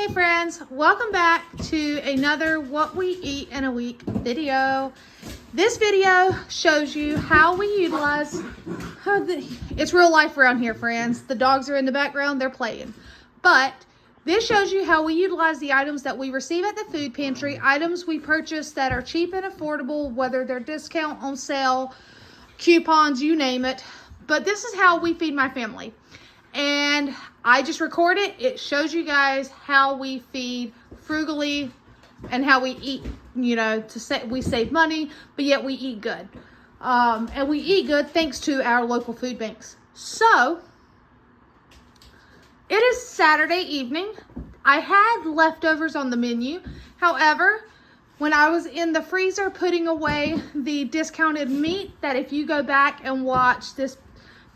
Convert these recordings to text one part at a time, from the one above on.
Hey friends, welcome back to another What We Eat in a Week video. This video shows you how we utilize, it's real life around here friends. The dogs are in the background, they're playing. But this shows you how we utilize the items that we receive at the food pantry, items we purchase that are cheap and affordable, whether they're discount, on sale, coupons, you name it. But this is how we feed my family. And I just record it. It shows you guys how we feed frugally and how we eat, you know, we save money, but yet we eat good. And we eat good thanks to our local food banks. So, it is Saturday evening. I had leftovers on the menu. However, when I was in the freezer putting away the discounted meat, that if you go back and watch this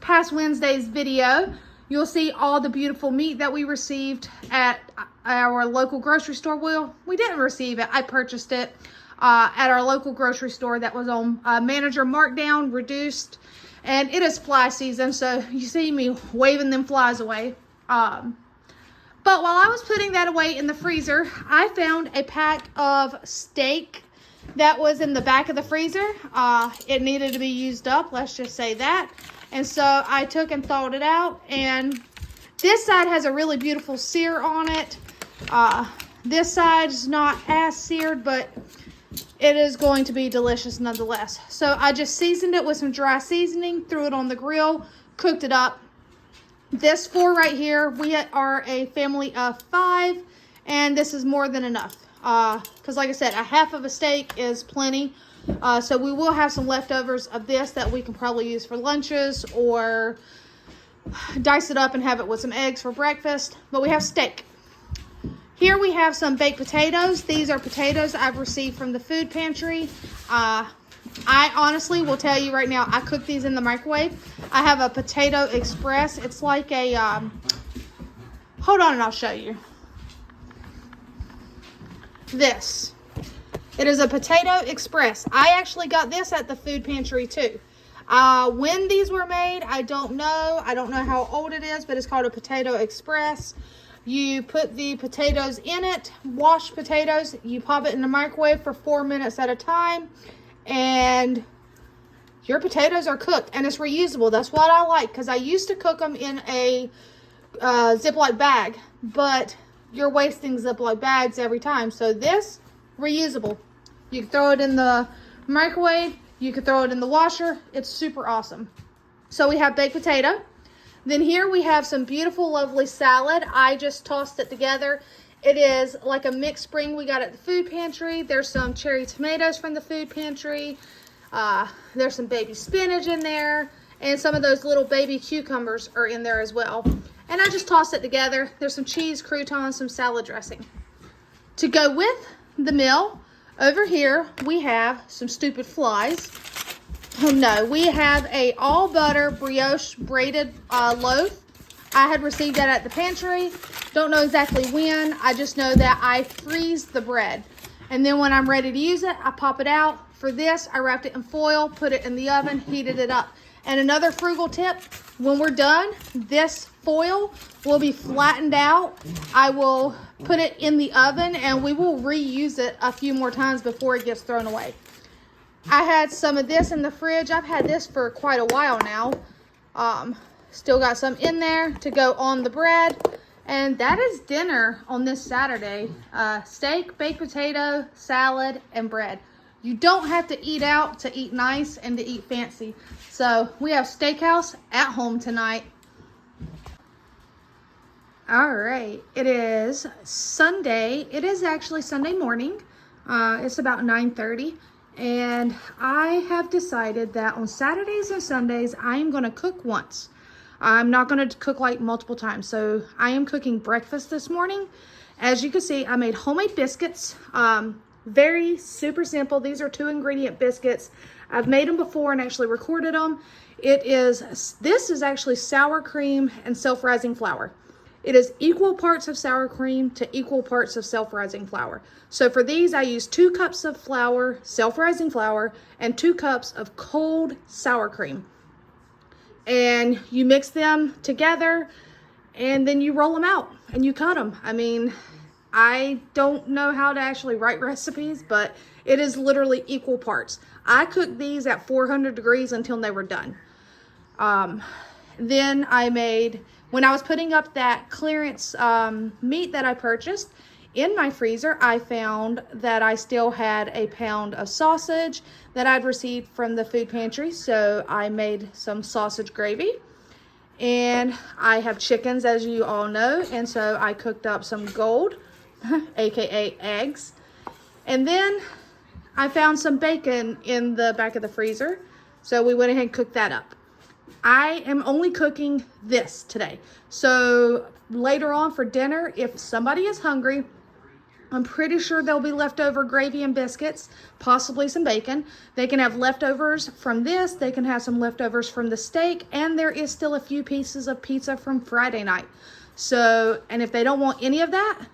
past Wednesday's video, you'll see all the beautiful meat that we received at our local grocery store. Well, we didn't receive it. I purchased it at our local grocery store that was on manager markdown, reduced. And it is fly season, so you see me waving them flies away. But while I was putting that away in the freezer, I found a pack of steak that was in the back of the freezer. It needed to be used up, let's just say that. And so I took and thawed it out, and this side has a really beautiful sear on it. This side's not as seared, but it is going to be delicious nonetheless. So I just seasoned it with some dry seasoning, threw it on the grill, cooked it up. This four right here, we are a family of 5, and this is more than enough. Because like I said, a half of a steak is plenty. So we will have some leftovers of this that we can probably use for lunches or dice it up and have it with some eggs for breakfast. But we have steak. Here we have some baked potatoes. These are potatoes I've received from the food pantry. I honestly will tell you right now, I cook these in the microwave. I have a Potato Express. It's like a, hold on and I'll show you. This. It is a Potato Express. I actually got this at the food pantry too. When these were made, I don't know. I don't know how old it is, but it's called a Potato Express. You put the potatoes in it, washed potatoes. You pop it in the microwave for 4 minutes at a time, and your potatoes are cooked, and it's reusable. That's what I like, because I used to cook them in a Ziploc bag, but you're wasting Ziploc bags every time. So this, reusable. You can throw it in the microwave. You can throw it in the washer. It's super awesome. So we have baked potato. Then here we have some beautiful, lovely salad. I just tossed it together. It is like a mixed spring we got at the food pantry. There's some cherry tomatoes from the food pantry. There's some baby spinach in there. And some of those little baby cucumbers are in there as well. And I just tossed it together. There's some cheese, croutons, some salad dressing. To go with the meal, over here we have some stupid flies. Oh no, we have a all butter brioche braided loaf. I had received that at the pantry. Don't know exactly when. I just know that I freeze the bread, and then when I'm ready to use it, I pop it out. For this, I wrapped it in foil, put it in the oven, heated it up. And another frugal tip, when we're done, this foil will be flattened out. I will put it in the oven, and we will reuse it a few more times before it gets thrown away. I had some of this in the fridge. I've had this for quite a while now. Still got some in there to go on the bread. And that is dinner on this Saturday. Steak, baked potato, salad, and bread. You don't have to eat out to eat nice and to eat fancy. So we have Steakhouse at home tonight. All right, it is Sunday. It is actually Sunday morning. It's about 9:30. And I have decided that on Saturdays and Sundays, I am going to cook once. I'm not going to cook like multiple times. So I am cooking breakfast this morning. As you can see, I made homemade biscuits. Very super simple. These are 2-ingredient biscuits. I've made them before and actually recorded them. This is actually sour cream and self-rising flour. It is equal parts of sour cream to equal parts of self-rising flour. So for these, I use 2 cups of flour, self-rising flour, and 2 cups of cold sour cream. And you mix them together, and then you roll them out and you cut them. I mean, I don't know how to actually write recipes, but it is literally equal parts. I cooked these at 400 degrees until they were done. Then I made, when I was putting up that clearance meat that I purchased, in my freezer, I found that I still had a pound of sausage that I'd received from the food pantry. So I made some sausage gravy. And I have chickens, as you all know. And so I cooked up some gold, aka eggs. And then I found some bacon in the back of the freezer. So we went ahead and cooked that up. I am only cooking this today. So later on for dinner, if somebody is hungry, I'm pretty sure there'll be leftover gravy and biscuits, possibly some bacon. They can have leftovers from this. They can have some leftovers from the steak. And there is still a few pieces of pizza from Friday night. So, and if they don't want any of that,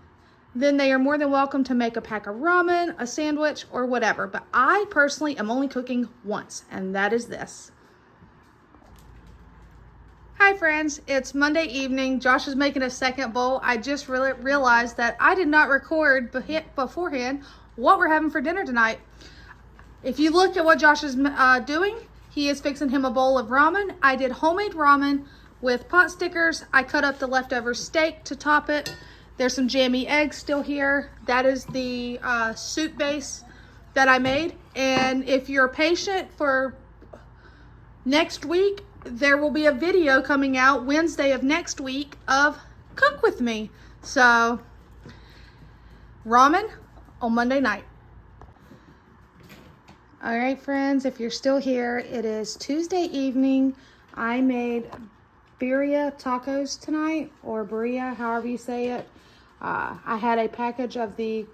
then they are more than welcome to make a pack of ramen, a sandwich, or whatever. But I personally am only cooking once, and that is this. Hi friends, it's Monday evening. Josh is making a second bowl. I just realized that I did not record beforehand what we're having for dinner tonight. If you look at what Josh is doing, he is fixing him a bowl of ramen. I did homemade ramen with pot stickers. I cut up the leftover steak to top it. There's some jammy eggs still here. That is the soup base that I made. And if you're patient for next week, there will be a video coming out Wednesday of next week of Cook With Me. So, ramen on Monday night. All right, friends, if you're still here, it is Tuesday evening. I made Birria tacos tonight, or Birria, however you say it. I had a package of the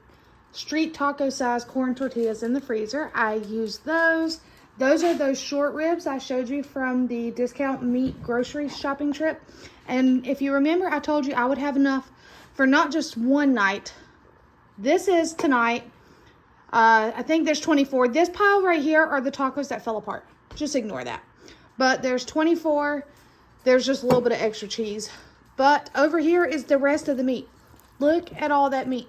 street taco size corn tortillas in the freezer. I used those. Those are those short ribs I showed you from the discount meat grocery shopping trip. And if you remember, I told you I would have enough for not just one night. This is tonight. I think there's 24. This pile right here are the tacos that fell apart. Just ignore that. But there's 24. There's just a little bit of extra cheese. But over here is the rest of the meat. Look at all that meat.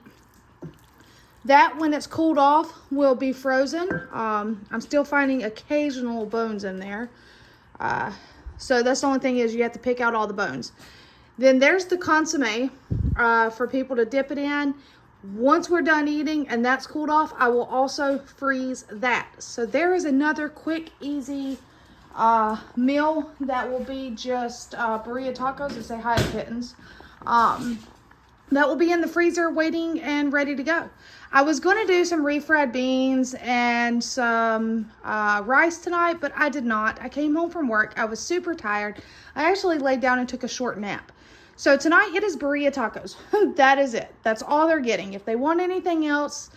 That, when it's cooled off, will be frozen. I'm still finding occasional bones in there. So that's the only thing is you have to pick out all the bones. Then there's the consomme for people to dip it in. Once we're done eating and that's cooled off, I will also freeze that. So there is another quick, easy meal that will be just Birria tacos, and say hi to kittens. That will be in the freezer waiting and ready to go. I was going to do some refried beans and some rice tonight, but I did not. I came home from work. I was super tired. I actually laid down and took a short nap. So tonight it is Birria tacos. That is it. That's all they're getting. If they want anything else,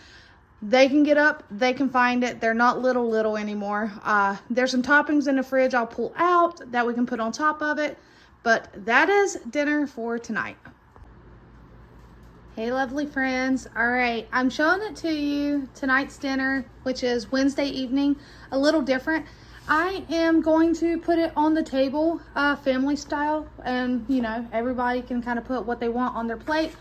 they can get up. They can find it. They're not little anymore. There's some toppings in the fridge I'll pull out that we can put on top of it. But that is dinner for tonight. Hey lovely friends. All right, I'm showing it to you, tonight's dinner, which is Wednesday evening, a little different. I am going to put it on the table, family style, and you know, everybody can kind of put what they want on their plate.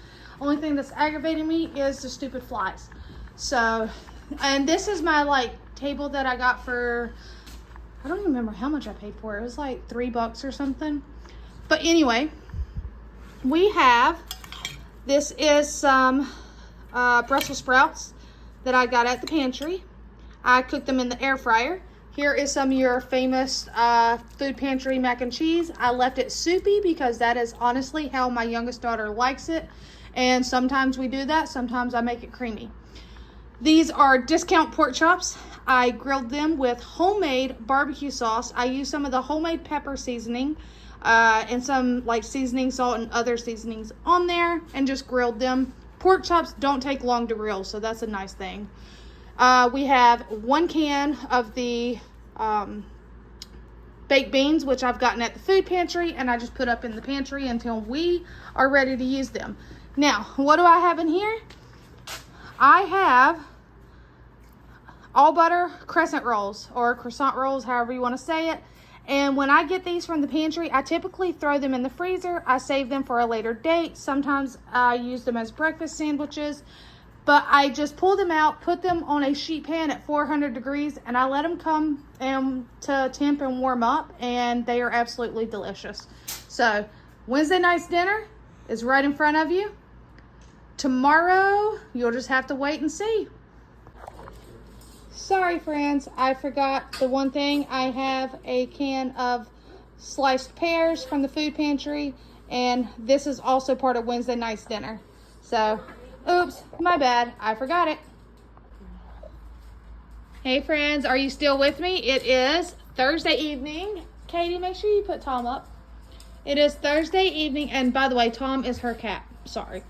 Only thing that's aggravating me is the stupid flies. So, and this is my table that I got for, I don't even remember how much I paid for it. It was like $3 or something. But anyway, we have, this is some Brussels sprouts that I got at the pantry. I cooked them in the air fryer. Here is some of your famous food pantry mac and cheese. I left it soupy because that is honestly how my youngest daughter likes it. And sometimes we do that. Sometimes I make it creamy. These are discount pork chops. I grilled them with homemade barbecue sauce. I used some of the homemade pepper seasoning and some seasoning salt and other seasonings on there and just grilled them. Pork chops don't take long to grill, so that's a nice thing. We have 1 can of the baked beans, which I've gotten at the food pantry, and I just put up in the pantry until we are ready to use them. Now, what do I have in here? I have all butter crescent rolls, or croissant rolls, however you want to say it. And when I get these from the pantry, I typically throw them in the freezer. I save them for a later date. Sometimes I use them as breakfast sandwiches. But I just pull them out, put them on a sheet pan at 400 degrees, and I let them come to temp and warm up, and they are absolutely delicious. So, Wednesday night's dinner is right in front of you. Tomorrow, you'll just have to wait and see. Sorry, friends, I forgot the one thing. I have a can of sliced pears from the food pantry, and this is also part of Wednesday night's dinner. So, oops, my bad, I forgot it. Hey friends, are you still with me? It is Thursday evening. Katie, make sure you put Tom up. It is Thursday evening, and by the way, Tom is her cat. Sorry.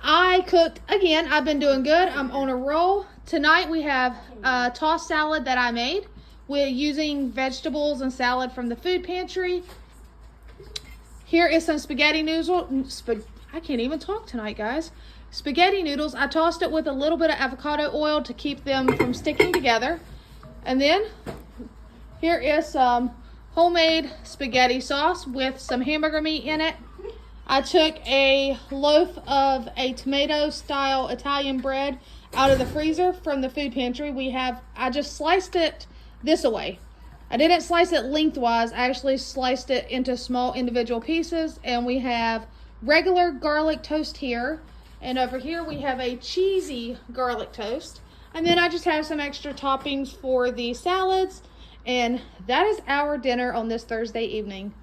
I cooked again. I've been doing good. I'm on a roll. Tonight we have a tossed salad that I made. We're using vegetables and salad from the food pantry. Here is some spaghetti noodles. I can't even talk tonight, guys. Spaghetti noodles. I tossed it with a little bit of avocado oil to keep them from sticking together. And then here is some homemade spaghetti sauce with some hamburger meat in it. I took a loaf of a tomato-style Italian bread out of the freezer from the food pantry. I just sliced it this way. I didn't slice it lengthwise. I actually sliced it into small individual pieces. And we have regular garlic toast here. And over here we have a cheesy garlic toast. And then I just have some extra toppings for the salads. And that is our dinner on this Thursday evening.